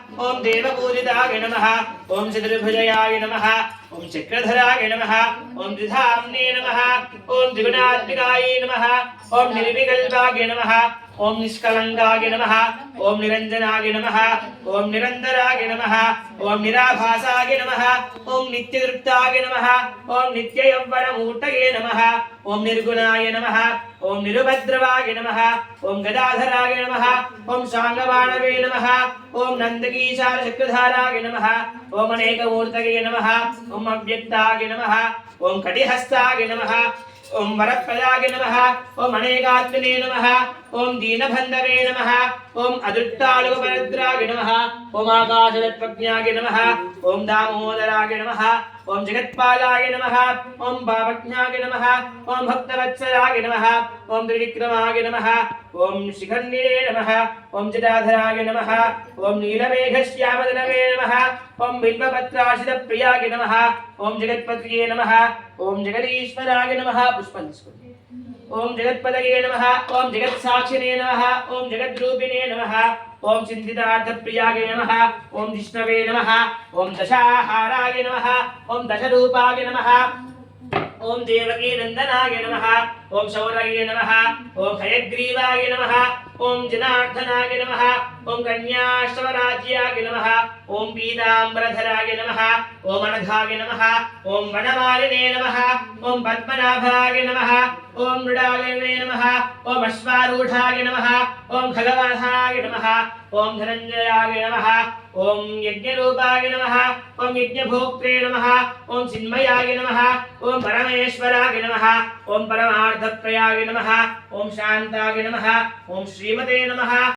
ओम देवपूजिताय नमः ओम चतुर्भुजाय नमः ओम चक्रधराय नमः ओम त्रिधाम्ने नमः ओम त्रिगुणात्मिकाय नमः ओम निर्विकल्पाय नमः ओम निष्कलंकाय नमः ओम निरंजनाय नमः ओम निरंतराय नमः ओम निराभासाय नमः ओम नित्यतृप्ताय नमः ओम नित्ययौवनमूर्तये नमः ओम निर्गुणाय नमः ओम निरुपद्रवाय नमः ओम गदाधराय नमः ओम शांगबाणवे नमः ओम नंदकीशार चक्रधाराय नमः ओम अनेकमूर्तये नमः ओम अव्यक्ताय नमः ओम कटिहस्ताय नमः ओम वरप्रदाय नमः ओम अनेकात्मने नमः ओम दीनबंधवे नमः ओम अदृष्टालुकपरद्राय नमः ओम आकाशतत्त्वज्ञाय नमः ओम दामोदराय नमः ओम जगत्पालाय नमः ओम भावज्ञाय नमः ओम भक्तवत्सलाय नमः ओम त्रिविक्रमाय नमः ओम शिखण्डिने नमः ओम जटाधराय नमः ओम नीलमेघश्यामदनवे नमः ओम बिल्वपत्राशितप्रियाय नमः ओम जगत्पतये नमः ओम जगदीश्वराय नमः पुष्पं ओम जगत्पतये नमः ओम जगत्साक्षिणे नमः ओम जगद्रूपिणे नमः ओम चिन्तितार्थप्रियाय नमः ओम विष्णवे नमः ओम दशाहाराय नमः ओम दशरूपाय नमः ओम देवकी नंदनाय नमः ओम शौरये नमः ओम हयग्रीवाय नमः ओम जनार्दनाय नमः ओम कन्याश्वराज्याय नमः ओम पीताम्बरधराय नमः ओम अनघाय नमः ओम वनमालिने नमः ओम पद्मनाभाय नमः ओम मृडालवे नमः ओम अश्वारूढाय नमः ओम खगवाहाय नमः ओम धनंजयाय नमः ओम यज्ञरूपाय नमः ओम यज्ञभोक्त्रे नमः ओम चिन्मयाय नमः ओम परमेश्वराय नमः ओम परमार्थप्रयाय नमः ओम शान्ताय नमः ओम श्रीमते नमः।